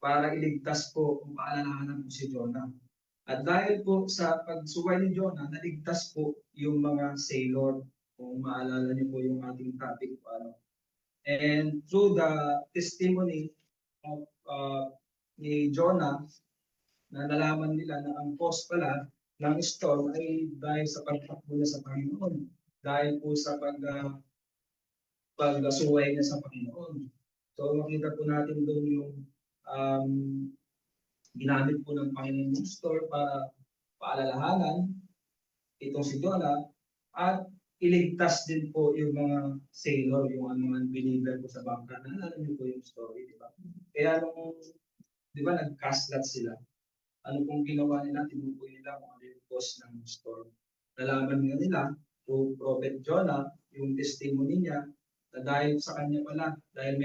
para iligtas po kung paalalahanan po si Jonah. At dahil po sa pagsuway ni Jonah, naligtas po yung mga sailor. Kung maalala niyo po yung ating topic po, ano. And through the testimony of ni Jonah, na nalaman nila na ang cause pala ng storm ay dahil sa pagtakbo niya sa Panginoon. Dahil po sa pagsuway niya sa Panginoon. So makita po natin doon yung um, ginamit po ng Panginoon yung store para paalalahanan itong si Jonah at iligtas din po yung mga sailor, yung mga believer po sa bangka. Naalala niyo po yung story, di ba? Kaya nung, di ba, nag-castlat sila. Ano pong ginawa nila? Tinukoy nila kung ano yung cause ng storm. Nalaman nga nila through Prophet Jonah, yung testimony niya, na dahil sa kanya pala, dahil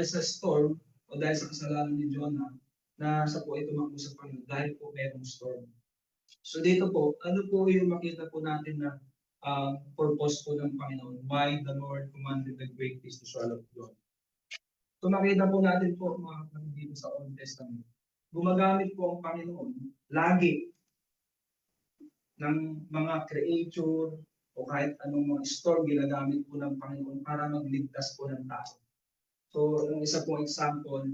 sa storm o dahil sa kasalanan ni Jonah, na sa po ay tumakbo sa Panginoon dahil po merong storm. So dito po, ano po yung makita po natin na purpose po ng Panginoon? Why the Lord commanded the great fish to swallow Jonah? So makita po natin po mga kapatid dito sa Old Testament. Gumagamit po ang Panginoon lagi ng mga creature o kahit anong mga storm ginagamit po ng Panginoon para magligtas po ng tao. So, yung isa pong example,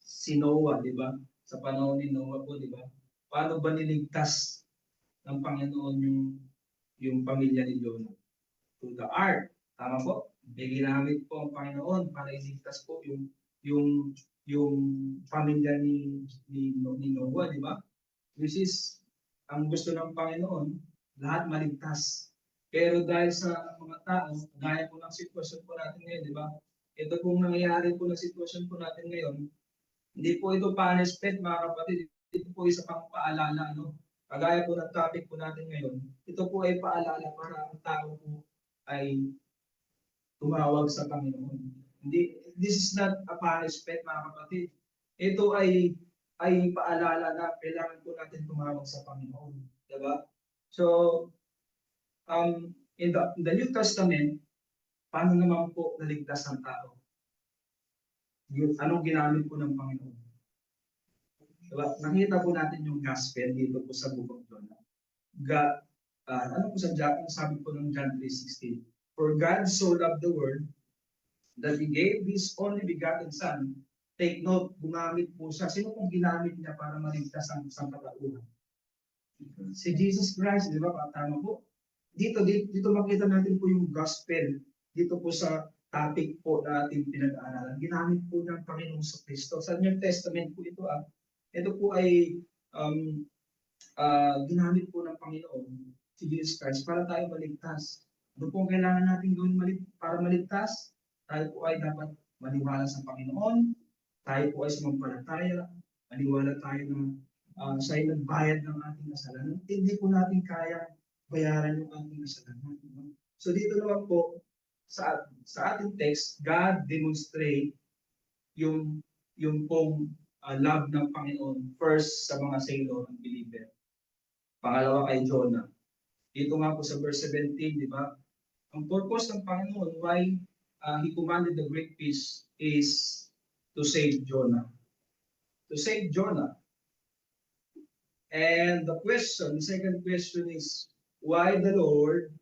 si Noah, di ba? Sa panahon ni Noah po, di ba? Paano ba niligtas ng Panginoon yung pamilya ni Jonah? Through the ark. Tama po? May ginamit po ang Panginoon para iligtas po yung pamilya ni Noah, di ba? Which is, ang gusto ng Panginoon, lahat maligtas. Pero dahil sa mga tao, gaya po ng sitwasyon po natin ngayon, di ba? Ito pong nangyayari po na sitwasyon po natin ngayon, hindi po ito punishment, mga kapatid. Ito po isa pang paalala, no? Kagaya po ng topic po natin ngayon, ito po ay paalala para ang tao po ay tumawag sa Panginoon. This is not a punishment, mga kapatid. Ito ay paalala na kailangan po natin tumawag sa Panginoon. Diba? So, in the New Testament, paano naman po naligtas ang tao? Anong ginamit po ng Panginoon? Diba? Nakita po natin yung gospel dito po sa Book of Jonah. Ano po sabi po ng John 3:16? For God so loved the world that He gave His only begotten Son. Take note, gumamit po siya. Sino pong ginamit niya para maligtas ang katauhan? Si Jesus Christ, di ba? Tama po. Dito makita natin po yung gospel. Dito po sa topic po na ating pinag-aaralan. Ginamit po ng Panginoong sa Kristo. Sa New Testament po ito. Ito po ay ginamit po ng Panginoon si Jesus Christ para tayo maligtas. Ano po kailangan natin gawin para maligtas? Tayo po ay dapat maniwala sa Panginoon. Tayo po ay sumampalataya. Maniwala tayo na siya ay nagbayad ng ating kasalanan. Hindi po natin kaya bayaran yung ating kasalanan. So dito naman po, sa ating text, God demonstrate yung pong love ng Panginoon first sa mga sailor ng believer. Pangalawa kay Jonah. Dito nga po sa verse 17, di ba? Ang purpose ng Panginoon, why He commanded the great fish is to save Jonah. To save Jonah. And the second question is, why the Lord?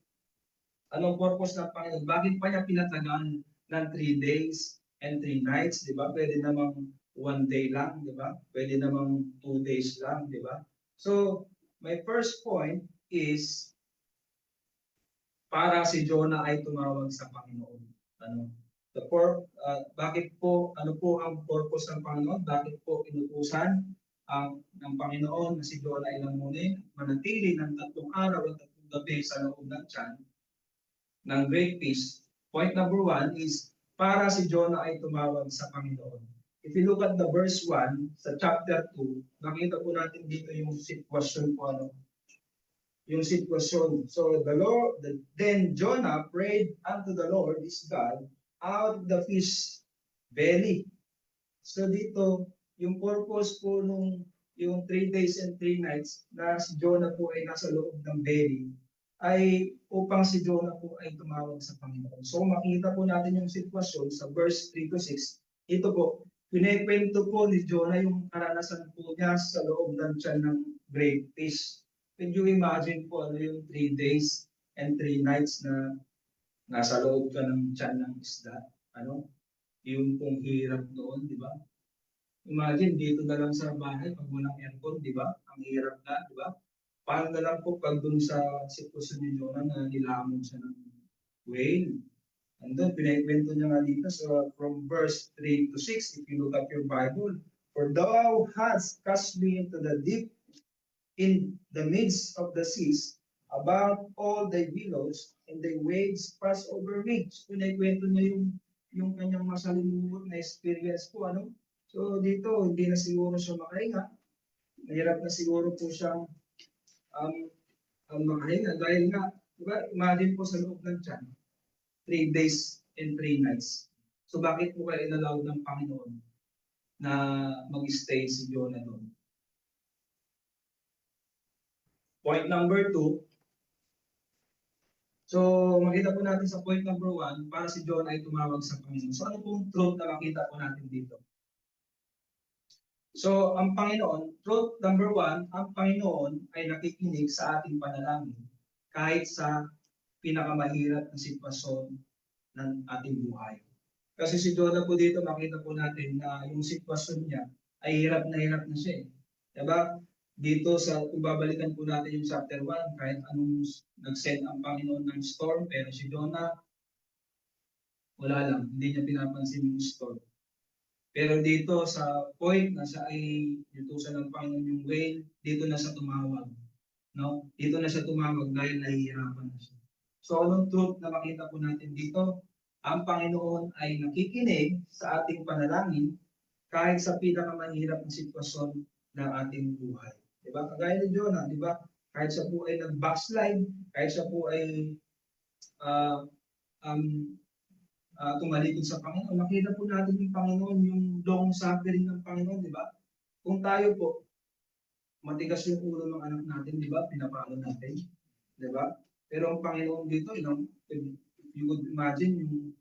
Anong purpose ng Panginoon? Bakit pa niya pinatagan ng 3 days and 3 nights? Di ba? Pwede namang 1 day lang, di ba? Pwede namang 2 days lang, di ba? So, my first point is, para si Jonah ay tumawag sa Panginoon. Bakit po, ano po ang purpose ng Panginoon? Bakit po inutusan ng Panginoon na si Jonah ay lamunin, manatili ng 3 araw at 3 gabi sa loob ng tiyan ng great fish? Point number 1 is, para si Jonah ay tumawag sa Panginoon. If you look at the verse 1 sa chapter 2, nakita po natin dito yung sitwasyon po, yung sitwasyon. So then Jonah prayed unto the Lord his God out of the fish belly. So dito, yung purpose po yung 3 days and 3 nights na si Jonah po ay nasa loob ng belly ay upang si Jonah po ay tumawag sa Panginoon. So makita po natin yung sitwasyon sa verse 3 to 6. Ito po, pinikwento po ni Jonah yung karanasan po niya sa loob ng tiyan ng great fish. Can you imagine po ano yung 3 days and 3 nights na nasa loob ka ng tiyan ng isda? Ano? Yung pong hirap doon, di ba? Imagine, dito na lang sa bahay, pag walang aircon, di ba? Ang hirap na, di ba? Paano na lang po pag dun sa sitwasyon ni Jonah na nilamon siya ng whale? And then, pinakwento niya nga dito from verse 3 to 6, if you look at your Bible, "For thou hast cast me into the deep, in the midst of the seas, about all thy billows, and thy waves pass over me." So, pinakwento niya yung kanyang masalimuot na experience po, ano? So, dito, hindi na siguro siya makahinga. Mahirap na siguro po siyang um, makahinga dahil nga, diba, imagine po sa loob ng tiyan, 3 days and 3 nights. So bakit po kaya inalaw ng Panginoon na mag-stay si Jonah doon? Point number 2, so makita po natin sa point number 1, para si Jonah ay tumawag sa Panginoon. So ano pong truth na makita po natin dito? So ang Panginoon, truth number 1, ang Panginoon ay nakikinig sa ating panalangin kahit sa pinakamahirap na sitwasyon ng ating buhay. Kasi si Jonah po dito, makita po natin na yung sitwasyon niya ay hirap na siya. Diba? Dito sa, kung babalikan po natin yung chapter 1, kahit anong nag-send ang Panginoon ng storm, pero si Jonah, wala lang, hindi niya pinapansin yung storm. Pero dito sa point na siya ay yutusan ng Panginoon yung whale, dito na siya tumawag. No? Dito na siya tumawag dahil nahihirapan na siya. So anong truth na makita po natin dito? Ang Panginoon ay nakikinig sa ating panalangin kahit sa pinakamahirap na sitwasyon ng ating buhay. Diba? Kagaya ni Jonah, diba? Kahit siya po ay nag-backslide, kahit siya po ay uh, um, tumalikod sa Panginoon, makita po natin yung Panginoon, yung long suffering ng Panginoon, di ba? Kung tayo po, matigas yung ulo ng anak natin, di ba? Pinapalo natin, di ba? Pero ang Panginoon dito, if you could imagine yung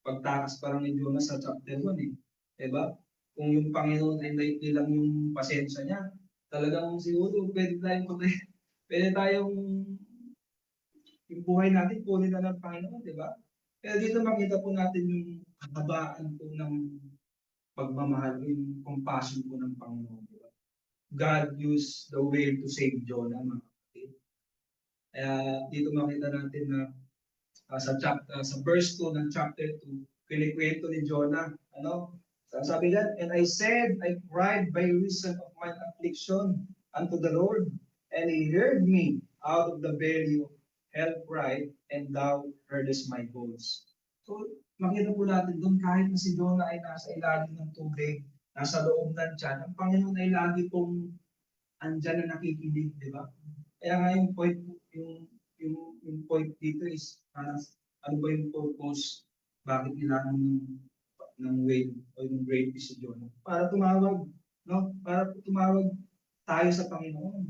pagtakas parang ni Jonah sa chapter 1, eh. Di ba? Kung yung Panginoon ay naikli lang yung pasensya niya, talagang siguro pwede tayong yung buhay natin, kunin na ng Panginoon, di ba? Kaya dito makita po natin yung kabaan po ng pagmamahal, yung compassion po ng Panginoon, di ba? God used the whale to save Jonah, mga kapatid. Kaya dito makita natin na sa verse 2 ng chapter 2, kinikwento ni Jonah, ano? Sabi niya, "And I said, I cried by reason of my affliction unto the Lord, and He heard me out of the belly of hell cried, and thou heardest my voice." So, makita po natin doon, kahit na si Jonah ay nasa ilalim ng tubig, nasa loob ng tiyan, ang Panginoon ay lagi pong andyan na nakikinig, di ba? Kaya nga yung point, yung point dito is, ano ba yung purpose, bakit kailangan ng whale o yung great fish si Jonah? Para tumawag, no? Para tumawag tayo sa Panginoon.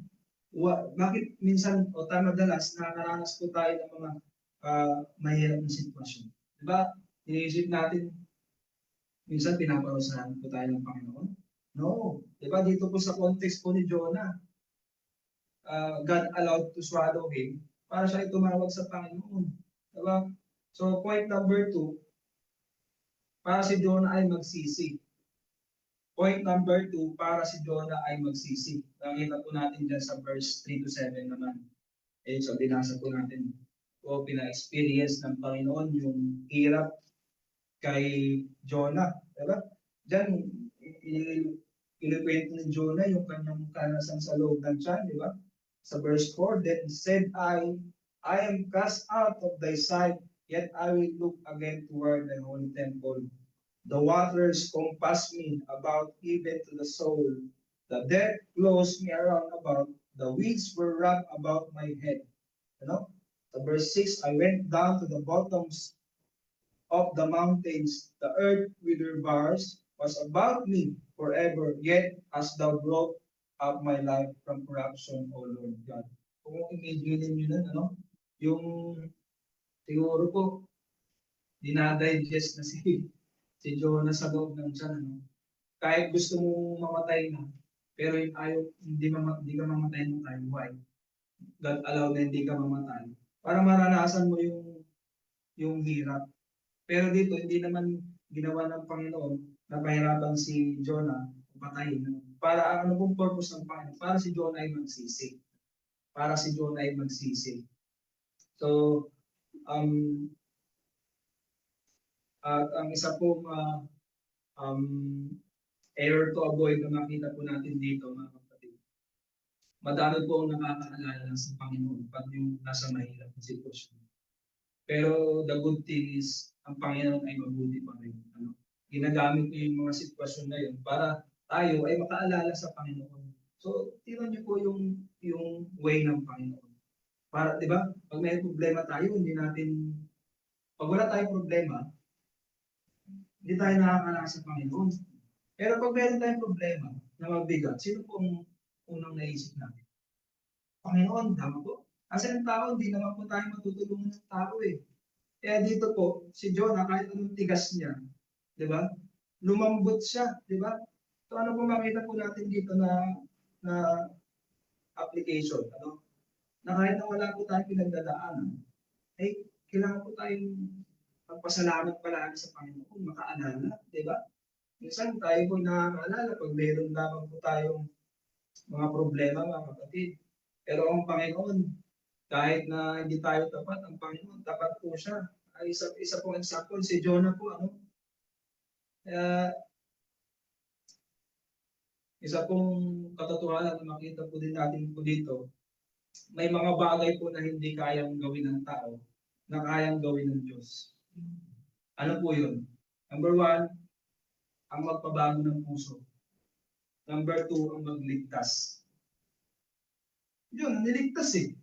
Bakit minsan o madalas nakakaranas po tayo ng mga mahirap na sitwasyon? Di ba? Iniisip natin, minsan pinaparusahan po tayo ng Panginoon. No. Di ba? Dito po sa context po ni Jonah, God allowed to swallow him para siya tumawag sa Panginoon. Di ba? So, point number 2, para si Jonah ay magsisi. Point number 2, para si Jonah ay magsisi. Nakita po natin dyan sa verse 3 to 7 naman. So, binasa po natin o pina-experience ng Panginoon yung hirap kay Jonah. Diba? Diyan, inikwento ni Jonah yung kanyang kanasan sa loob ng tiyan, di ba? Sa verse 4, "Then said I am cast out of thy sight, yet I will look again toward the holy temple. The waters compass me about even to the soul. The death closed me around about. The weeds were wrapped about my head." You know? Sa verse 6, "I went down to the bottoms of the mountains. The earth with her bars was about me forever. Yet as thou brought up my life from corruption, O Lord God." Kung imagine nyo nun, ano? yung siguro po, dinadigest na si Jonah sa loob ng tiyan. Ano? Kahit gusto mong mamatay na, pero yung ayaw, hindi ka mamatay ng time. Why? God allow na hindi ka mamatay. Para maranasan mo yung hirap. Pero dito, hindi naman ginawa ng Panginoon na pahirapan si Jonah patayin. Para ano pong purpose ng Panginoon? Para si Jonah ay magsisi. Para si Jonah ay magsisi. So, um, at ang isa pong um, error to avoid na makita po natin dito, mga kapatid. Madami po ang nakakaalala sa Panginoon pag yung nasa mahirap na sitwasyon. Pero the good thing is, ang Panginoon ay mabuti pa rin. Ano? Ginagamit niyo yung mga sitwasyon na yun para tayo ay makaalala sa Panginoon. So, tingnan niyo po yung way ng Panginoon. Para, di ba, pag may problema tayo, pag wala tayong problema, hindi tayo nakakaalala sa Panginoon. Pero pag meron tayong problema na mabigat, sino po ang unang naisip natin? Panginoon, tama po. Kasi ang tao, hindi naman po tayo matutulungan ng tao eh. Kaya dito po, si Jonah, kahit anong tigas niya, di ba? Lumambot siya, di ba? So ano po makita po natin dito na application, ano? Na kahit na wala po tayong pinagdadaanan, ay kailangan po tayong magpasalamat palagi sa Panginoon, makaalala, di ba? Minsan tayo po nakakaalala pag meron lamang po tayong mga problema, mga kapatid. Pero ang Panginoon, kahit na hindi tayo tapat, ang Panginoon, tapat po siya. Ay, isa pong example, si Jonah po, ano? Kaya, isa pong katotohanan na makita po din natin po dito, may mga bagay po na hindi kayang gawin ng tao, na kayang gawin ng Diyos. Ano po yun? Number one, ang magpabago ng puso. Number two, ang magligtas. Yun, niligtas eh.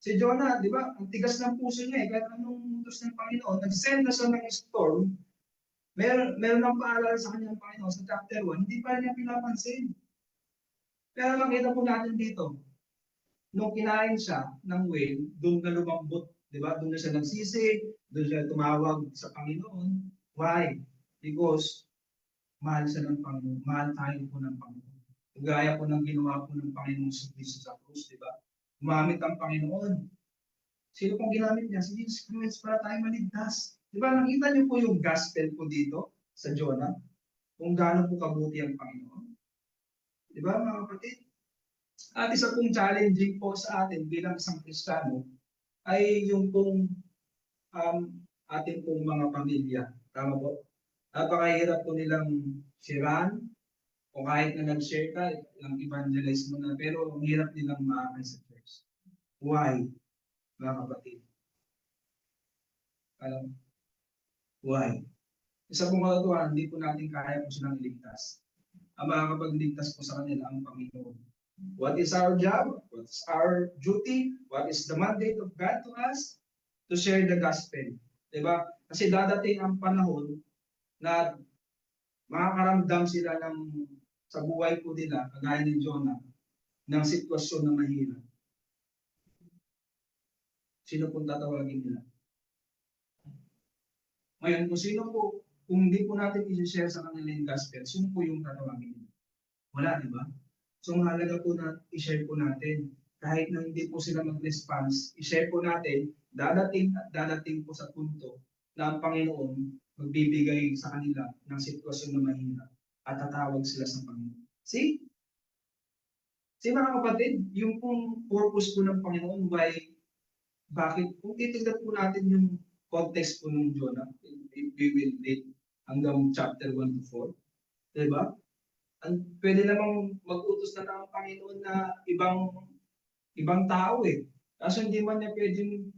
Si Jonah, di ba, ang tigas ng puso niya eh, kahit anong utos ng Panginoon, nag-send na siya ng storm, meron ng paalala sa kanyang Panginoon sa chapter 1, hindi pa niya pinapansin. Pero makita po natin dito, nung kinain siya ng whale, doon na lumambot, di ba? Doon na siya nagsisi, doon siya tumawag sa Panginoon. Why? Because mahal siya ng Panginoon, mahal tayo po ng Panginoon. Gaya po ng ginawa po ng Panginoon sa Kristo sa krus, di ba? Gumamit ang Panginoon. Sino pong ginamit niya? Si Jesus Christ para tayo maligtas. Di ba? Nakita niyo po yung gospel po dito sa Jonah, kung gaano po kabuti ang Panginoon. Di ba, mga kapatid? At isa pong challenging po sa atin bilang isang Kristiyano ay yung pong ating pong mga pamilya. Tama po? Napakahirap po nilang shiraan o kahit na nag-share ka, ilang evangelize mo na, pero ang hirap nilang maakay sa church. Why, mga kapatid? Alam? Why? Isa pong katotohanan, hindi po natin kaya po silang iligtas. Ang makakapagligtas po sa kanila ang Panginoon. What is our job? What is our duty? What is the mandate of God to us? To share the gospel. Diba? Kasi dadating ang panahon na makakaramdam sila sa buhay po nila, kagaya ni Jonah, ng sitwasyon na mahirap. Sino pong tatawagin nila? Ngayon, kung hindi po natin i-share sa kanila yung gospel, sino po yung tatawagin nila? Wala, di ba? So, mahalaga po na i-share po natin. Kahit na hindi po sila mag-response, i-share po natin, dadating po sa punto na ang Panginoon magbibigay sa kanila ng sitwasyon na mahirap at tatawag sila sa Panginoon. See? See mga kapatid, yung pong purpose po ng Panginoon, bakit? Kung titignan po natin yung context po ng Jonah, we will read hanggang chapter 1 to 4. Diba? Pwede namang mag-utos na ng Panginoon na ibang tao eh. Kaso hindi man niya pwedeng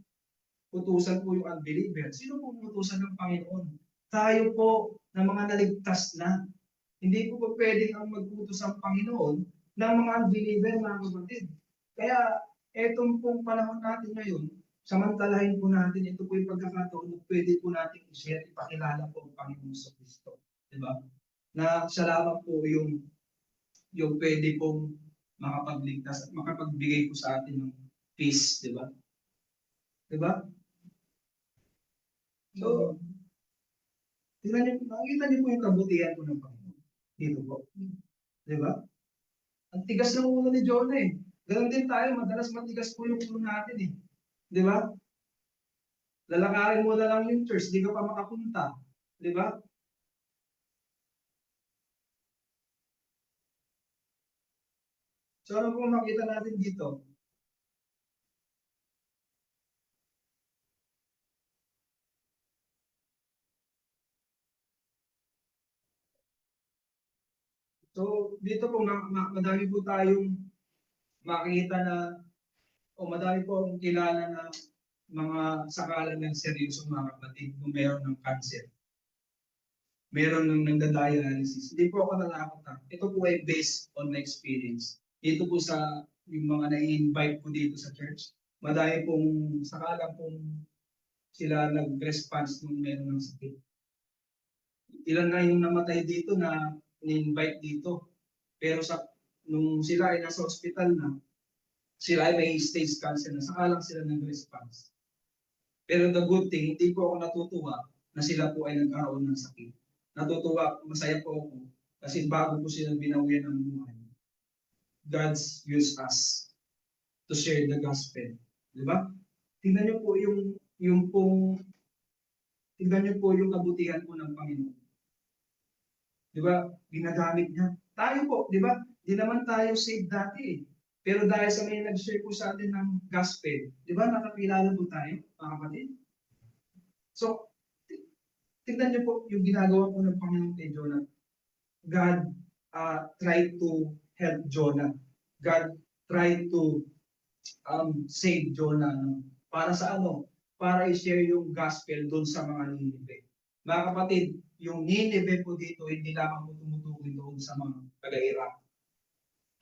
utusan po yung unbeliever. Sino po utusan ng Panginoon? Tayo po na mga naligtas na. Hindi po pwedeng ang mag-utos ang Panginoon ng mga unbeliever, mga kapatid. Kaya etong pong panahon natin ngayon, samantalahin po natin, ito po yung pagkakataon na pwede po natin i-share, ipakilala po ang Panginoon sa Kristo. Diba? Na siya lamang po yung pwede pong makapagligtas at makapagbigay po sa atin ng peace, di ba? Di ba? So, tingnan niyo, nakikita niyo po yung kabutihan po ng Panginoon. Dito po. Di ba? Ang tigas ng ulo ni Jonah eh. Ganon din tayo, madalas matigas po yung ulo natin eh. Di ba? Lalakarin mo na lang yung church, di ka pa makapunta. Di ba? So ano po makita natin dito? So dito po madami po tayong makita na o madami po akong kilala na mga sakalan ng seryoso mga kapatid kung meron ng cancer. Meron ng nagda-dialysis. Hindi po ako natatakot. Ito po ay based on my experience. Dito po sa yung mga na-invite po dito sa church, madami pong sakalang pong sila nag-response nung meron ng sakit. Ilan na yung namatay dito na ni-invite dito. Pero nung sila ay nasa hospital na, sila ay may stage cancer na, saka lang sila nag-response. Pero the good thing, hindi po ako natutuwa na sila po ay nagkaroon ng sakit. Natutuwa, masaya po ako kasi bago po sila binawian ng buhay, God's use us to share the gospel. Di ba? Tingnan niyo po yung pong tingnan niyo po yung kabutihan po ng Panginoon. Di ba? Ginagamit niya. Tayo po, di ba? Di naman tayo saved dati eh. Pero dahil sa may nag-share po sa atin ng gospel, di ba nakakilala po tayo, mga kapatid? So, tignan niyo po yung ginagawa po ng Panginoon kay Jonah. God tried to help Jonah. God tried to save Jonah. No? Para sa ano? Para i-share yung gospel doon sa mga Ninive. Mga kapatid, yung Ninive po dito, hindi lamang po tumutukoy doon sa mga taga-Iraq.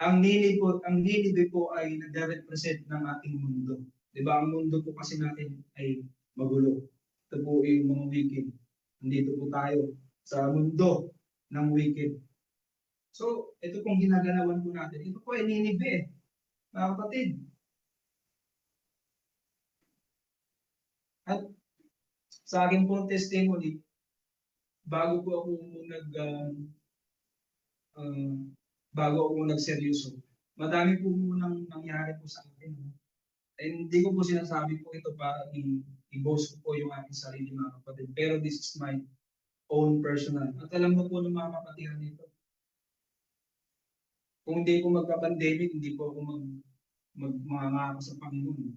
Ang Ninive po ay nagre-represent ng ating mundo. Di ba? Ang mundo po kasi natin ay magulo. Ito po yung mga wicked. Nandito po tayo sa mundo ng wicked. So, ito pong ginagalawan po natin. Ito po ay Ninive, mga kapatid. At sa akin pong testimony, bago po ako uh, bago ako nagseryoso, madami po munang nangyari po sa akin. And hindi ko po sinasabi po ito para i-boast ko po yung aking sarili mga kapatid. Pero this is my own personal. At alam mo po ng mga kapatiran nito, kung hindi ko magka-pandemic, hindi po ako mangangako sa Panginoon.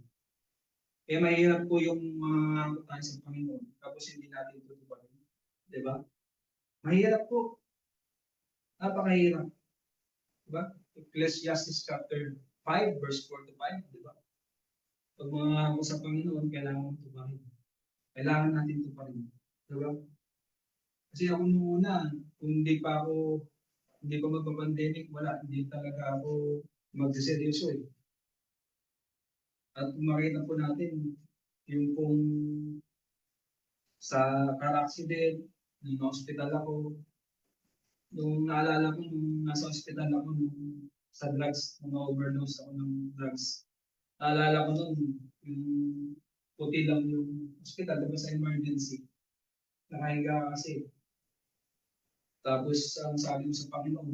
Eh mahirap po yung mangangako tayo sa Panginoon tapos hindi natin tutuparin. Di ba? Mahirap po. Napakahirap. Di ba? Ecclesiastes chapter 5, verse 4 to 5. Di ba? Pag mangangako sa Panginoon, kailangan mo tuparin. Kailangan natin tuparin. Di ba? Kasi ako nung una, kung hindi pa magpa-pandemic, wala, hindi talaga ako magsiseryoso eh. At kung makita po natin, yung kung sa car accident, nung hospital ako, nung naalala ko nung nasa hospital ako, nung sa drugs, nung overdose ako ng drugs. Naalala ko nun, yung puti lang yung hospital, diba sa emergency. Nakahiga kasi. Tapos, ang sabi ko sa Panginoon,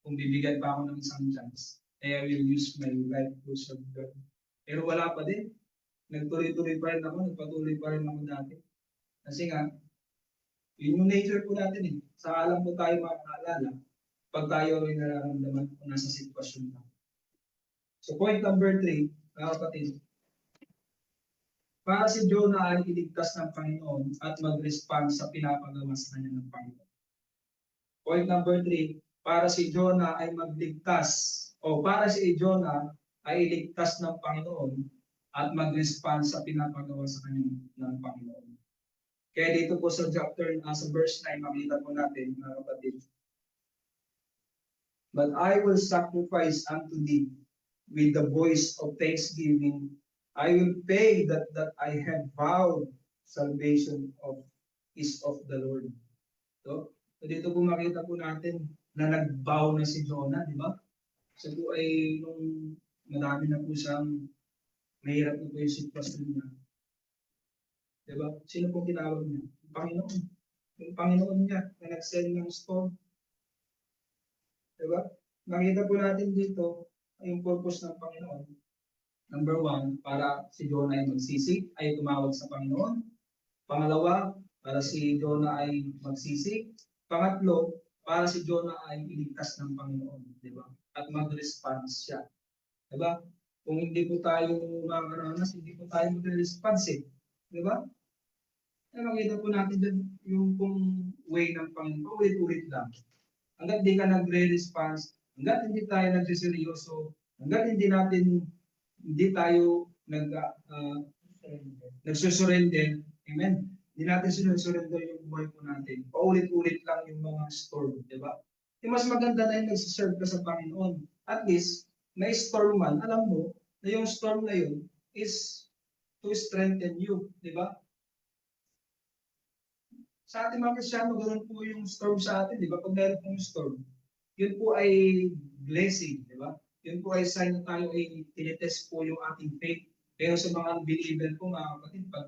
kung bibigyan pa ako ng isang chance, I will use my life to serve God. Pero wala pa din. Nagtuloy-tuloy pa rin ako, nagpatuloy pa rin ako dati. Kasi nga, yun yung nature po natin eh. Sa alam mo tayo makakaalala, pag tayo ay nararamdaman kung nasa sitwasyon na. So point number 3, mga kapatid, para si Jonah ay iligtas ng Panginoon at mag-respond sa pinapagawa sa kanya ng Panginoon. Point number 3, para si Jonah ay magligtas o para si Jonah ay iligtas ng Panginoon at mag-respond sa pinapagawa sa kanya ng Panginoon. Kaya dito po sa chapter, sa verse 9, makita po natin, mga kapatid. But I will sacrifice unto thee with the voice of thanksgiving. I will pay that I have vowed. Salvation is of the Lord. So dito po makita po natin na nag-vow na si Jonah, di ba? So po ay nung madami na po siyang mahirap na po yung sitwasyon niya. Diba? Sino po tinawag niya? Yung Panginoon. Yung Panginoon niya na nag-send ng storm. Diba? Nakita po natin dito yung purpose ng Panginoon. Number one, para si Jonah ay magsisi, ay tumawag sa Panginoon. Pangalawa, para si Jonah ay magsisi. Pangatlo, para si Jonah ay iligtas ng Panginoon. Diba? At mag-response siya. Diba? Kung hindi po tayo makakaranas, hindi po tayo mag-response eh. Diba? Ay makita po natin dyan yung kung way ng Panginoon, ulit-ulit lang. Hanggat hindi ka nagre-response, hanggat hindi tayo nagsiseryoso, hanggat hindi tayo nagsusurrender, amen? Hindi natin sinusurrender yung buhay po natin. Paulit-ulit lang yung mga storm, di ba? Mas maganda na yung nagsiserve ka sa Panginoon. At least, may storm man, alam mo na yung storm na yun is to strengthen you, di ba? Sa ating mga Kristyano, ganoon po yung storm sa atin, di ba? Pag meron pong storm, yun po ay blessing, di ba? Yun po ay sign na tayo ay tinitest po yung ating faith. Pero sa mga unbeliever po, mga kapatid, pag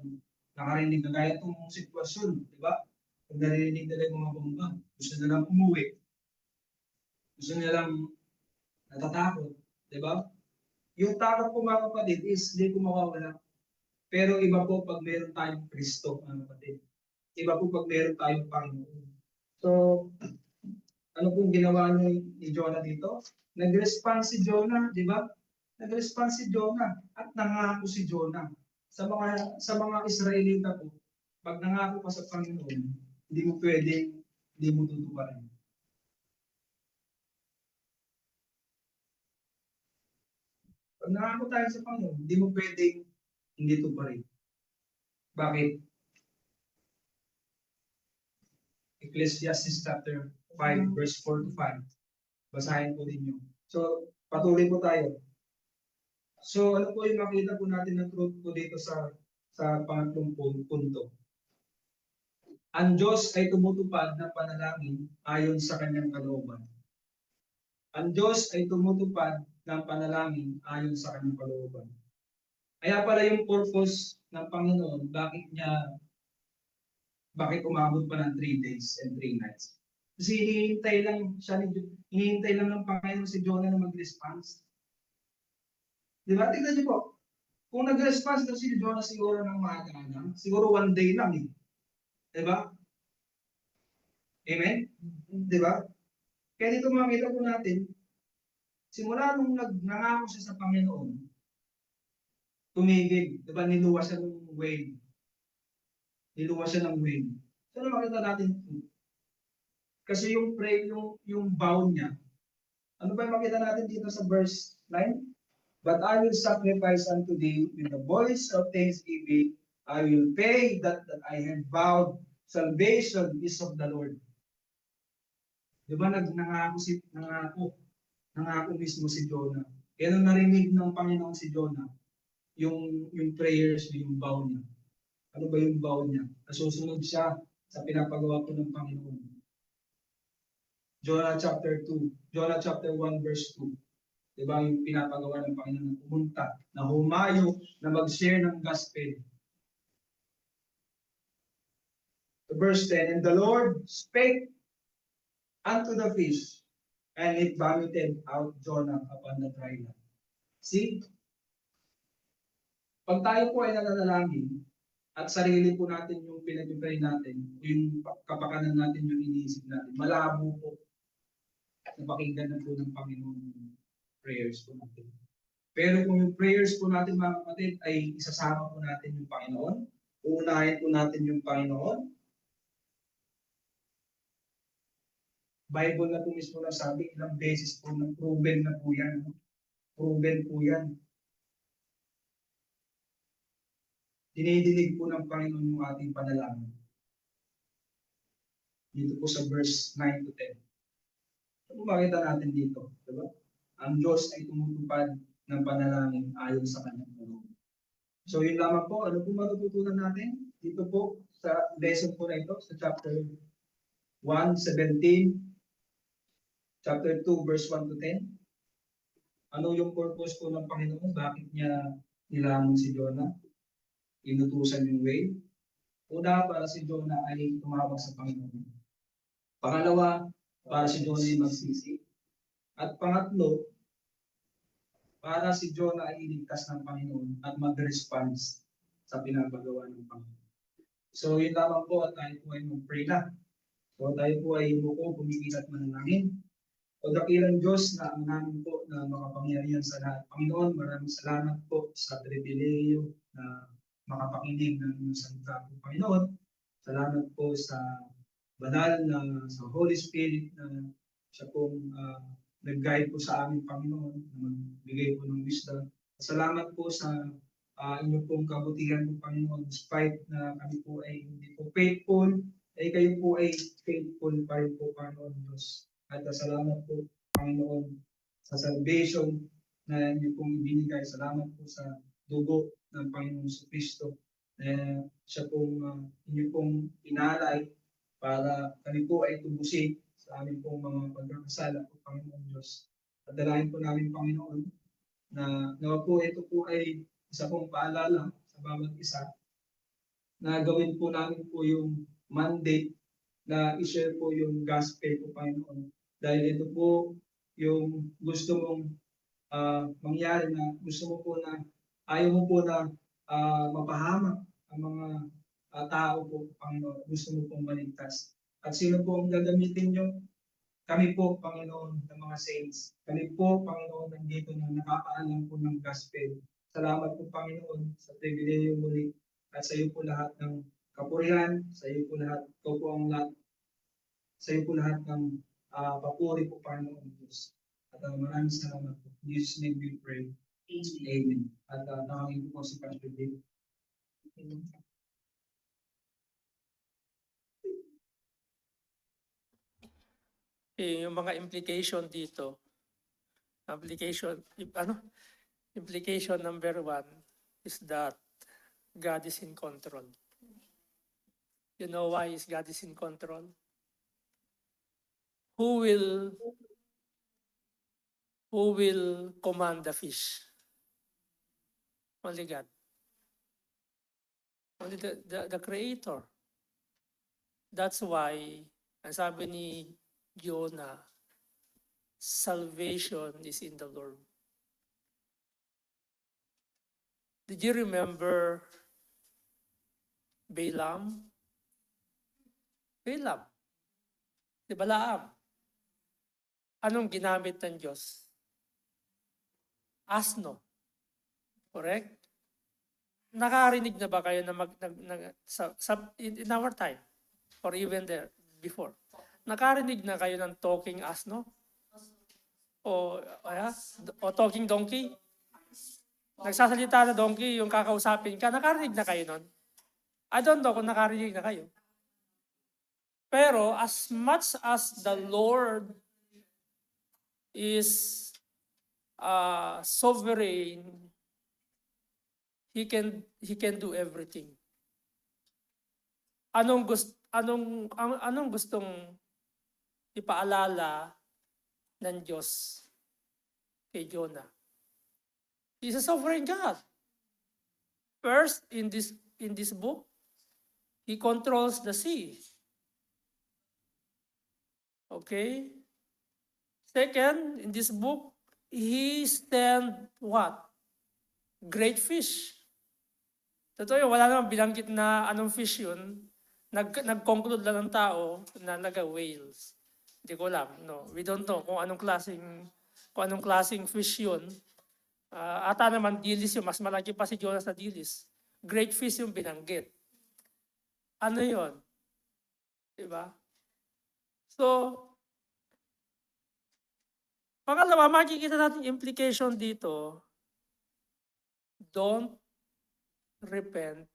nakarinig na gaya itong sitwasyon, di ba? Pag narinig nila yung mga bomba, gusto na lang umuwi. Gusto nila lang natatakot, di ba? Yung takot po mga kapatid is hindi po mawawala. Pero iba po pag meron tayong Kristo, mga kapatid. Iba po pag meron tayong Panginoon. So, ano pong ginawa ni Jonah dito? Nag-respond si Jonah, di ba? Nag-respond si Jonah at nangako si Jonah. Sa mga Israelita po, pag nangako ka sa Panginoon, hindi mo tutuparin. Pag nangako tayo sa Panginoon, hindi mo pwedeng hindi tuparin. Bakit? Ecclesiastes chapter 5, verse 4 to 5. Basahin po ninyo. So, patuloy po tayo. So, ano po yung makita po natin na truth po dito sa pangatlong punto? Ang Diyos ay tumutupad ng panalangin ayon sa kanyang kalooban. Ang Diyos ay tumutupad ng panalangin ayon sa kanyang kalooban. Kaya pala yung purpose ng Panginoon, bakit umabot pa ng 3 days and 3 nights? Kasi hinihintay lang ng Panginoon si Jonah na mag-response. Di ba? Tignan niyo po, kung nag-response daw si Jonah siguro ng maaga lang, siguro 1 day lang eh. Di ba? Amen? Di ba? Kaya dito makita po natin, simula nung nangako siya sa Panginoon, tumigil. Di ba? Niluwas siya ng wave. Niluwas siya ng wave. So, ano makita natin? Kasi yung vow niya, ano ba yung makita natin dito sa verse 9? But I will sacrifice unto thee with the voice of thanksgiving. I will pay that I have vowed. Salvation is of the Lord. Di ba nangako mismo si Jonah. Kaya nung narinig ng Panginoon si Jonah, yung prayers niya, yung vow niya. Ano ba yung vow niya? Nasusunod siya sa pinapagawa ko ng Panginoon. Jonah chapter 1 verse 2. Diba yung pinapagawa ng Panginoon na pumunta, na humayo, na mag-share ng gospel. Verse 10, and the Lord spake unto the fish, and it vomited out Jonah upon the dry land. See? Pag tayo po ay nananalangin, at sarili po natin yung pinag-pray natin, yung kapakanan natin yung iniisip natin, malabo po napakinggan na po ng Panginoon yung prayers po natin. Pero kung yung prayers po natin mga kapatid ay isasama po natin yung Panginoon, uunahin po natin yung Panginoon, Bible na po mismo na sabi, ilang beses po na proven na po yan. Proven po yan. Dinidinig po ng Panginoon yung ating panalangin. Dito po sa verse 9 to 10. So, makita natin dito, diba? Ang Diyos ay tumutupad ng panalangin ayon sa kanyang kalooban. So yun lamang po, ano po matututunan natin? Dito po sa lesson po na ito, sa chapter 1:17, chapter 2, verse 1 to 10. Ano yung purpose po ng Panginoon? Bakit niya nilamon si Jonah, inutusan yung whale. Una, para si Jonah ay tumawag sa Panginoon. Pangalawa, para si Jonah ay magsisi. At pangatlo, para si Jonah ay iligtas ng Panginoon at mag-response sa pinapagawa ng Panginoon. So yun lamang po at tayo po ay mag-pray na. So tayo po ay umuko, pumigil at manalangin. O dakilang Diyos na ang namin po na makapangyarihan sa lahat. Panginoon, maraming salamat po sa pribileyo na makapakinig ng inyong salita po, Panginoon. Salamat po sa banal na sa Holy Spirit na siya pong nag-guide po sa amin, Panginoon, na magbigay po ng wisdom. Salamat po sa inyong pong kabutihan po, Panginoon. Despite na kami po ay hindi po faithful, ay kayo po ay faithful pa rin po, Panginoon Diyos. At salamat po, Panginoon, sa salvation na inyo pong ibinigay. Salamat po sa dugo ng Panginoon sa Kristo na siya pong inyo pong inalay para kami po ay tubusin sa aming pong mga pagkakasala po, Panginoon Diyos. At dalahin po namin, Panginoon, na nawa po ito po ay isa pong paalala sa bawat isa na gawin po namin po yung mandate na i-share po yung gospel po, Panginoon. Dahil ito po yung gusto mong mangyari, na gusto mo po na ayaw mo po na mapahamak ang mga tao po, Panginoon. Gusto mo pong maligtas. At sino po ang gagamitin nyo? Kami po, Panginoon, ng mga saints. Kami po, Panginoon, nandito na nakakaalam po ng gospel. Salamat po, Panginoon, sa pribileyo muli. At sa iyo po lahat ng kapurihan, sa iyo po lahat, ikaw po ang lahat, sa iyo po lahat ng papuri po, Panginoon Diyos. At maraming salamat po. In Jesus' name we pray. Amen. At nakangin po si Pastor Dave. Amen. Yung mga implication dito, implication number 1 is that God is in control. You know why is God is in control? Who will command the fish? Only God. Only the Creator. That's why, ang sabi ni Jonah, salvation is in the Lord. Did you remember Balaam? Balaam. Si Balaam. Anong ginamit ng Diyos? Asno. Correct? Nakarinig na ba kayo na in our time? Or even there, before? Nakarinig na kayo ng talking asno? O talking donkey? Nagsasalita na donkey, yung kakausapin ka, nakarinig na kayo nun? I don't know kung nakarinig na kayo. Pero as much as the Lord is sovereign, He can do everything. Anong gustong ipaalala ng Diyos kay Jonah? He's a sovereign God. First, in this book, He controls the sea. Okay? Second, in this book, He sent what? Great fish. Totoo yun, wala namang binanggit na anong fish yun. Nag-conclude lang ng tao na naga-whales. Hindi ko alam. No, we don't know kung anong klaseng fish yun. Ata naman dilis yun. Mas malaki pa si Jonah sa dilis. Great fish yung binanggit. Ano yun? Diba? So, pangalawa, makikita natin implication dito. Don't repent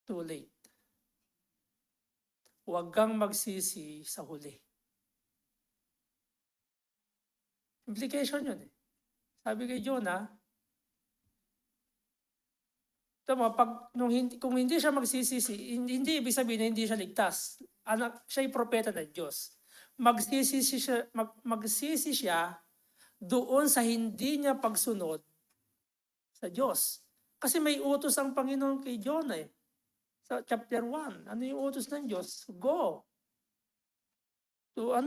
too late. Huwag kang magsisi sa huli. Implication yun eh. Sabi kay Jonah, kung hindi siya magsisisi, hindi ibig sabihin na hindi siya ligtas. Siya'y propeta ng Diyos. Magsisi siya doon sa hindi niya pagsunod sa Diyos. Kasi may utos ang Panginoon kay Jonah eh. Sa chapter 1, ano yung utos ng Diyos? Go. To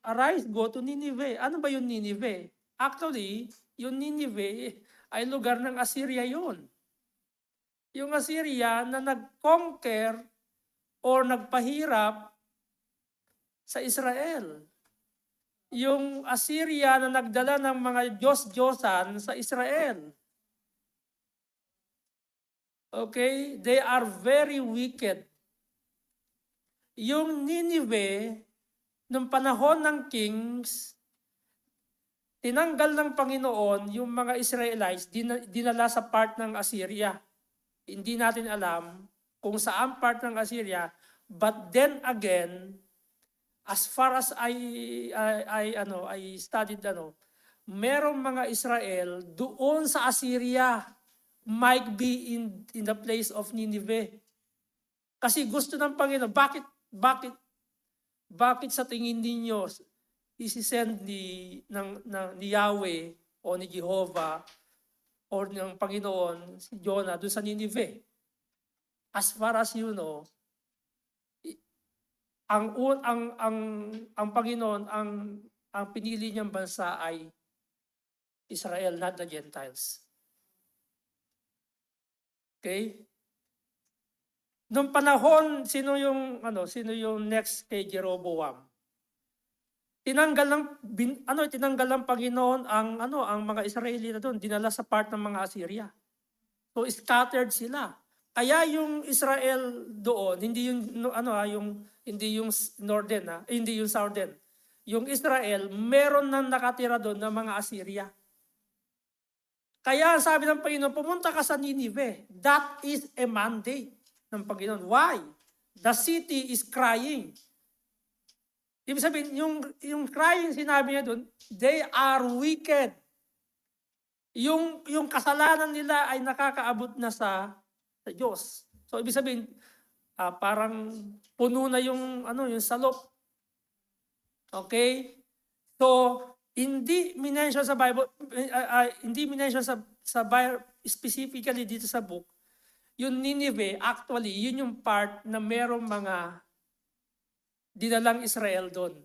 arise, go to Nineveh. Ano ba yung Nineveh? Actually, yung Nineveh ay lugar ng Assyria yon. Yung Assyria na nag-conquer or nagpahirap sa Israel. Yung Assyria na nagdala ng mga Diyos-Diyosan sa Israel. Okay? They are very wicked. Yung Nineveh, nung panahon ng kings, tinanggal ng Panginoon yung mga Israelites, dinala sa part ng Assyria. Hindi natin alam kung saan part ng Assyria, but then again, as far as I studied merong mga Israel doon sa Assyria might be in the place of Nineveh. Kasi gusto ng Panginoon, bakit sa tingin ninyo isisend ni Yahweh o ni Jehovah o ng Panginoon si Jonah doon sa Nineveh? As far as you know, ang Panginoon, ang pinili niyang bansa ay Israel, not the Gentiles. Okay? Noong panahon, sino yung next kay Jeroboam? Tinanggal ng Panginoon ang mga Israelita doon, dinala sa part ng mga Assyria. So scattered sila. Kaya yung Israel doon, hindi yung northern, hindi yung southern. Yung Israel, meron nang nakatira doon ng mga Assyria. Kaya sabi ng Panginoon, pumunta ka sa Nineveh. That is a mandate ng Panginoon. Why? The city is crying. Ibig sabihin, yung crying, sinabi niya doon, they are wicked. Yung kasalanan nila ay nakakaabot na sa Diyos. So ibig sabihin, parang puno na yung salop. Okay? So hindi minention sa Bible, hindi minention sa Bible specifically dito sa book. Yung Nineveh, actually, yun yung part na merong mga dinalang Israel doon.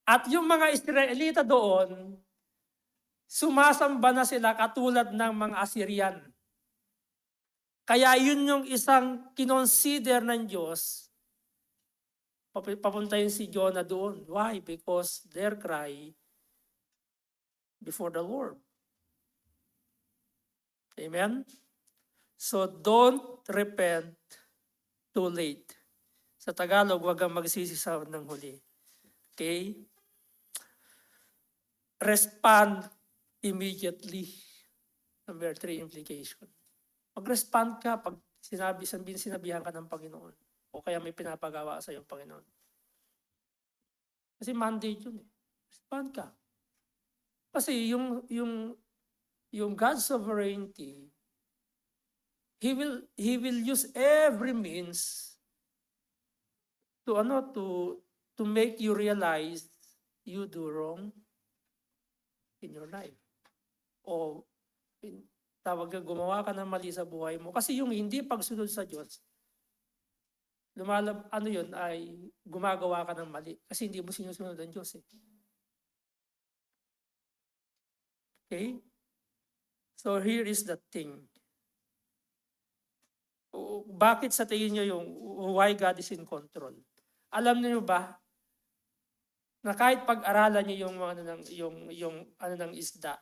At yung mga Israelita doon, sumasamba na sila katulad ng mga Assyrian. Kaya yun yung isang kinonsider ng Diyos, papuntayin si Jonah doon. Why? Because their cry before the Lord. Amen? So don't repent too late. Sa Tagalog, huwag kang magsisisaw ng huli. Okay? Respond immediately. Number 3 implication. Mag-respond ka pag sinabihan ka ng Panginoon. O kaya may pinapagawa sa iyo ng Panginoon. Kasi mandate yun eh. Respond ka. Kasi yung God's sovereignty, He will use every means to make you realize you do wrong in your life. O tawag ka, gumawa ka ng mali sa buhay mo. Kasi yung hindi pagsunod sa Diyos, ay gumagawa ka ng mali. Kasi hindi mo sinusunod ang Diyos eh. Okay? So here is the thing. Bakit sa tingin nyo yung why God is in control? Alam niyo ba na kahit pag-aralan niyo yung ng isda,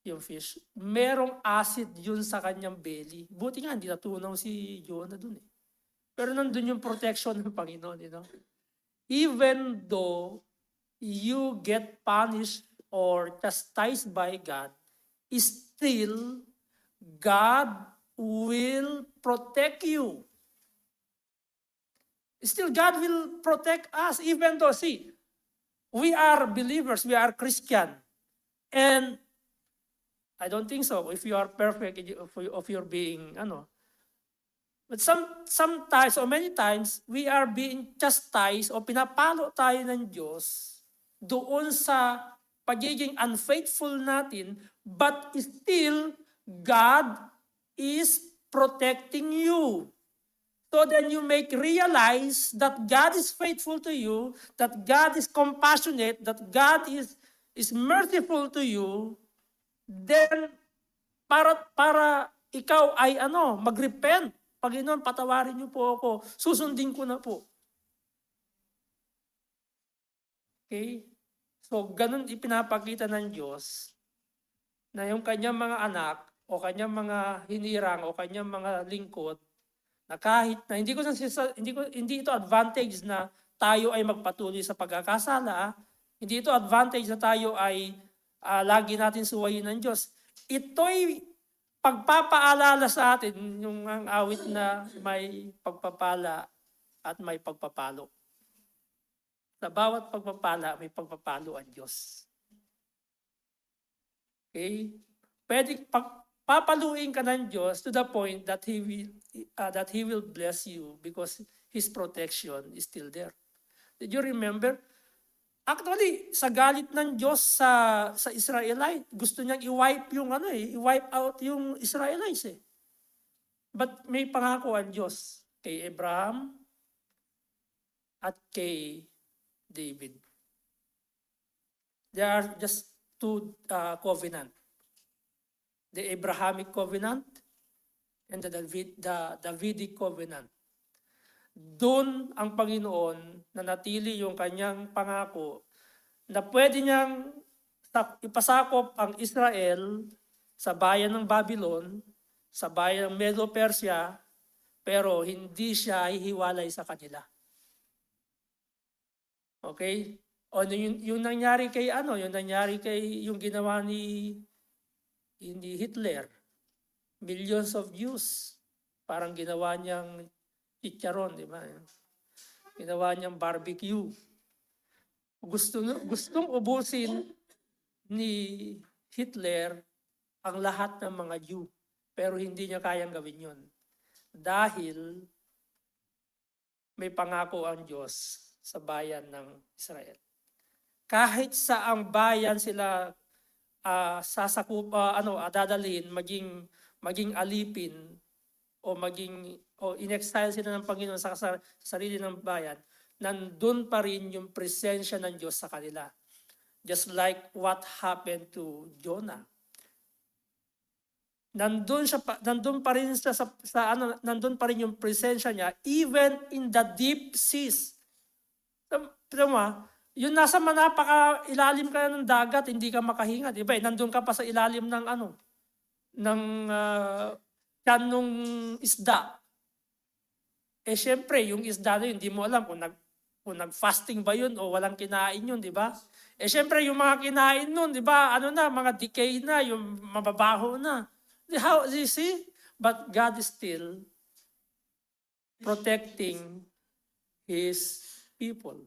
yung fish, merong acid yun sa kanyang belly. Buti nga, hindi natunaw si Jonah dun eh. Pero nandun yung protection ng Panginoon, Even though you get punished or chastised by God, still God will protect you. Still, God will protect us, even though, we are believers, we are Christian. And I don't think so, if you are perfect, of your being, But sometimes, or many times, we are being chastised o pinapalo tayo ng Diyos doon sa pagiging unfaithful natin but still God is protecting you. So then you make realize that God is faithful to you, that God is compassionate, that God is merciful to you, then para ikaw ay mag-repent. Panginoon, patawarin niyo po ako. Susundin ko na po. Okay? So, ganun ipinapakita ng Diyos na yung kanyang mga anak o kanyang mga hinirang o kanyang mga lingkod na kahit na hindi ito advantage na tayo ay magpatuloy sa pagkakasala, hindi ito advantage na tayo ay lagi natin suwayin ng Diyos. Ito'y pagpapaalala sa atin yung ang awit na may pagpapala at may pagpapalo. Sa bawat pagpapala, may pagpapalo ang Diyos. Okay? Pwede papaluin ka ng Diyos to the point that He will bless you because His protection is still there. Did you remember? Actually, sa galit ng Diyos sa Israelite, gusto niyang i-wipe i-wipe out yung Israelites eh. But may pangako ang Diyos kay Abraham at kay David. There are just two covenant. The Abrahamic covenant and the Davidic covenant. Doon ang Panginoon na natili yung kanyang pangako na pwede niyang ipasakop ang Israel sa bayan ng Babylon, sa bayan ng Medo-Persia, pero hindi siya hihiwalay sa kanila. Okay? O yung nangyari kay yung ginawa ni Hitler, millions of Jews, parang ginawa niyang chicharon, di ba? Ginawa niyang barbecue. Gustong ubusin ni Hitler ang lahat ng mga Jew, pero hindi niya kayang gawin yun. Dahil may pangako ang Diyos sa bayan ng Israel. Kahit sa ang bayan sila dadalhin, maging alipin o in-exile sila ng Panginoon sa sarili ng bayan, nandun pa rin yung presensya ng Diyos sa kanila. Just like what happened to Jonah. Nandun pa rin yung presensya niya even in the deep seas. Yung nasa napaka-ilalim ka ng dagat, hindi ka makahinga, di ba? Nandun ka pa sa ilalim ng tiyan nung isda. Syempre, yung isda na yun, hindi mo alam kung nag-fasting ba yun o walang kinain yun, di ba? Syempre, yung mga kinain nun, di ba, mga decay na, yung mababaho na. How, you see? But God is still protecting His people.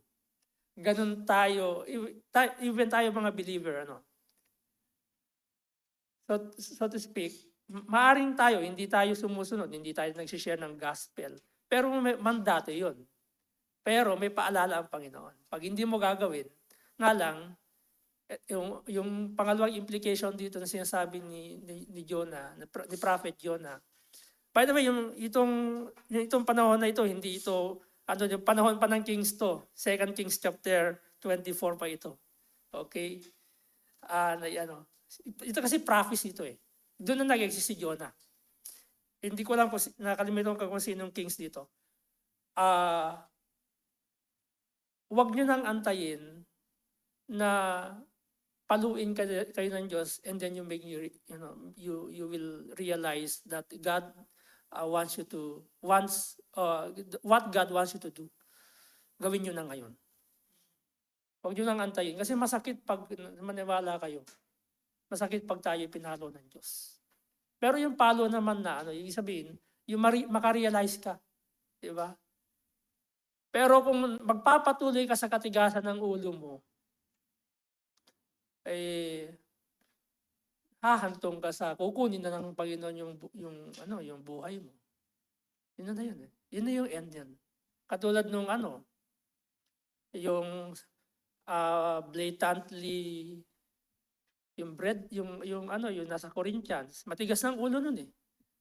Ganun tayo, even tayo mga believer, So to speak, maaring tayo, hindi tayo sumusunod, hindi tayo nagsishare ng gospel. Pero may mandato yun. Pero may paalala ang Panginoon. Pag hindi mo gagawin, nga lang, yung pangalawang implication dito na sinasabi ni Jonah, ni Prophet Jonah. By the way, itong panahon na ito, hindi ito, yung panahon pa ng Kings to. 2 Kings chapter 24 pa ito. Okay? Ito kasi prophecy ito eh. Doon na nag-exist si Jonah. Hindi ko lang nakalimutan ko kung sinong kings dito. Huwag nyo nang antayin na paluin kayo ng Diyos and then you will realize that God what God wants you to do. Gawin nyo na ngayon. Huwag nyo nang antayin. Kasi masakit pag maniwala kayo. Masakit pag tayo pinalo ng Diyos. Pero yung palo naman na, yung sabihin, yung makarealize ka. Di ba? Pero kung magpapatuloy ka sa katigasan ng ulo mo, hahantong ka sa kukunin na ng Panginoon yung buhay mo. Yun na yun eh. Yun na yung end yan. Katulad nung yung blatantly Yung bread, yung nasa Corinthians, matigas ng ulo nun eh.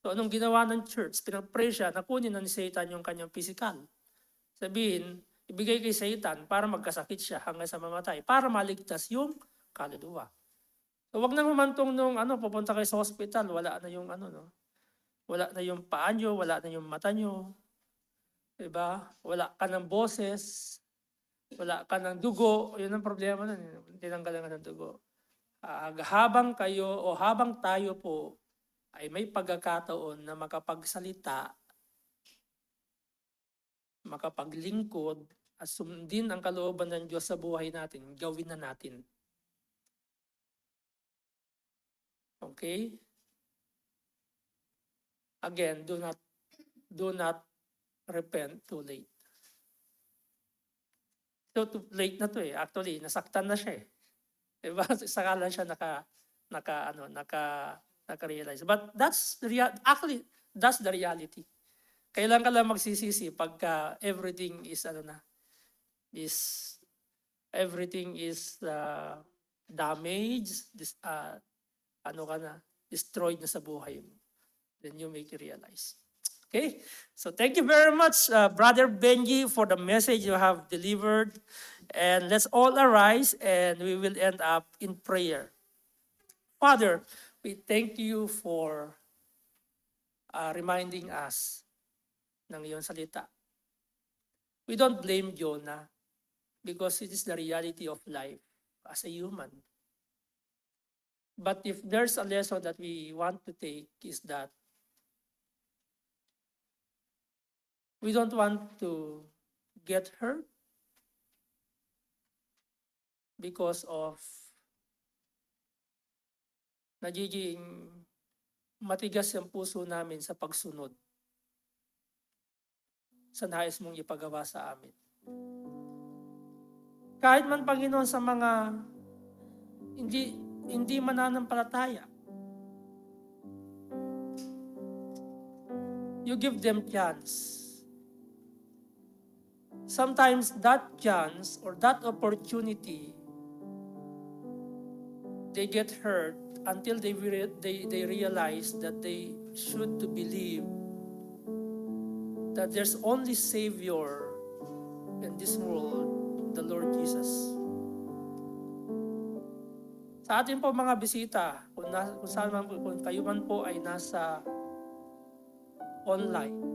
So anong ginawa ng church? Pinag-pray siya na kunin na ni Satan yung kanyang physical. Sabihin, ibigay kay Satan para magkasakit siya hanggang sa mamatay, para maligtas yung kaluluwa. So wag na humantong nung pupunta kayo sa hospital, wala na yung no. Wala na yung paa nyo, wala na yung mata nyo. Diba? Wala ka ng boses, wala ka ng dugo. Yun ang problema nun. Tinanggalan ka ng dugo. Habang kayo o habang tayo po ay may pagkakataon na makapagsalita, makapaglingkod, at sundin ang kalooban ng Diyos sa buhay natin, gawin na natin. Okay? Again, do not repent too late. So, too late na to eh. Actually, nasaktan na siya eh. Diba? Saka lang siya naka-realize. But that's actually, that's the reality. Kailan ka lang magsisisi pagka everything is damaged, destroyed na sa buhay mo. Then you make it realize. Okay? So thank you very much, Brother Benji, for the message you have delivered. And let's all arise and we will end up in prayer. Father, we thank you for reminding us ng iyong salita. We don't blame Jonah because it is the reality of life as a human. But if there's a lesson that we want to take is that we don't want to get hurt because of nagiging matigas ang puso namin sa pagsunod sa nais mong ipagawa sa amin. Kahit man, Panginoon, sa mga hindi mananampalataya, you give them chance. Sometimes that chance or that opportunity, they get hurt until they realize that they should to believe that there's only Savior in this world, the Lord Jesus. Sa atin po mga bisita, kung kayo man po ay nasa online,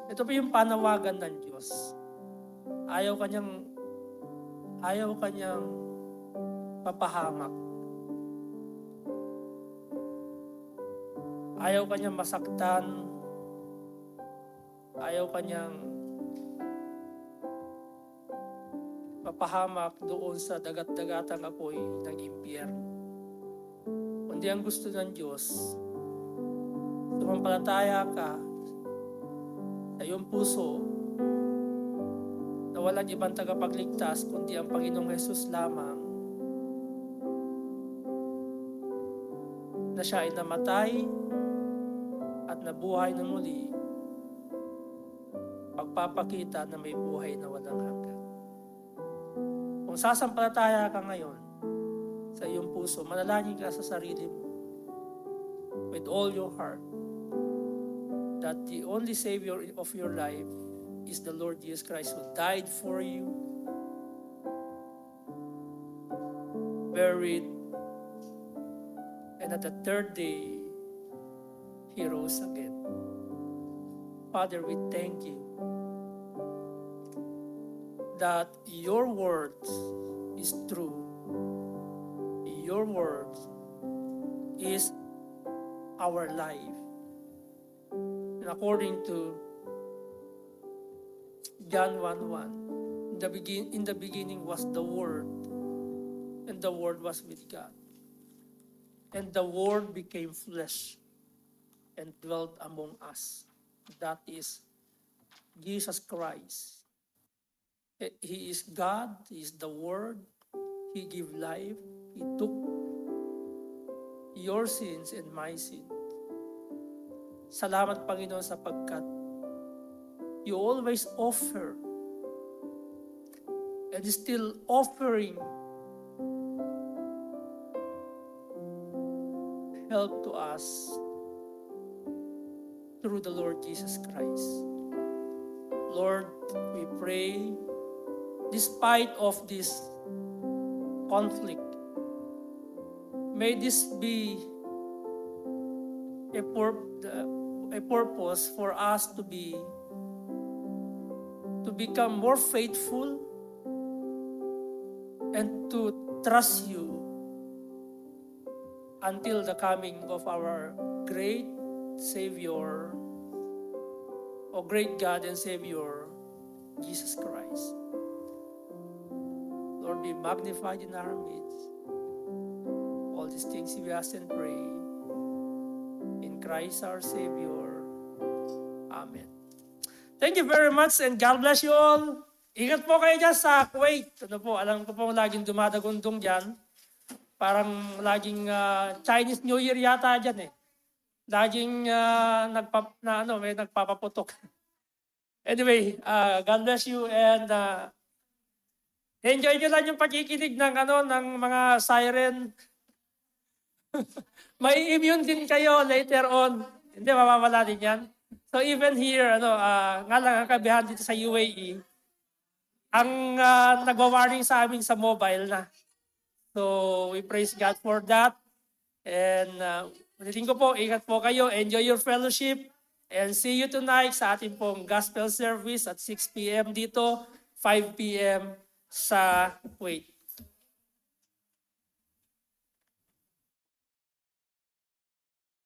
ito po yung panawagan ng Diyos. Ayaw kanyang papahamak. Ayaw kanyang masaktan. Ayaw kanyang papahamak doon sa dagat-dagatang apoy ng impyerno. Kundi ang gusto ng Diyos, sumampalataya ka sa iyong puso na walang ibang tagapagligtas kundi ang Panginoong Hesus lamang, na siya ay namatay at nabuhay ng muli, pagpapakita na may buhay na walang hanggan. Kung sasampalataya ka ngayon sa iyong puso, manalangin ka sa sarili mo with all your heart that the only Savior of your life is the Lord Jesus Christ, who died for you, buried, and at the third day, He rose again. Father, we thank you that your word is true. Your word is our life. And according to John 1:1, in the beginning was the Word, and the Word was with God. And the Word became flesh and dwelt among us. That is Jesus Christ. He is God, He is the Word, He gave life, He took your sins and my sins. Salamat, Panginoon, sapagkat you always offer and still offering help to us through the Lord Jesus Christ. Lord, we pray, despite of this conflict, may this be a purpose for us to become more faithful and to trust you until the coming of our great Savior, or great God and Savior, Jesus Christ. Lord, be magnified in our midst. All these things we ask and pray in Christ our Savior. Amen. Thank you very much and God bless you all. Ingat po kayo dyan sa Kuwait. Ano po, alam ko po laging dumadagundong dyan. Parang laging Chinese New Year yata dyan eh. Laging may nagpapaputok. Anyway, God bless you and enjoy nyo lang yung pagkikinig ng mga siren. May immune din kayo later on. Hindi, mawawala din yan. So even here, nga lang ang kabihan dito sa UAE, ang nagwa-warning sa amin sa mobile na. So we praise God for that. And ulitin ko po, ingat po kayo, enjoy your fellowship, and see you tonight sa ating pong gospel service at 6 p.m. dito, 5 p.m. sa Kuwait.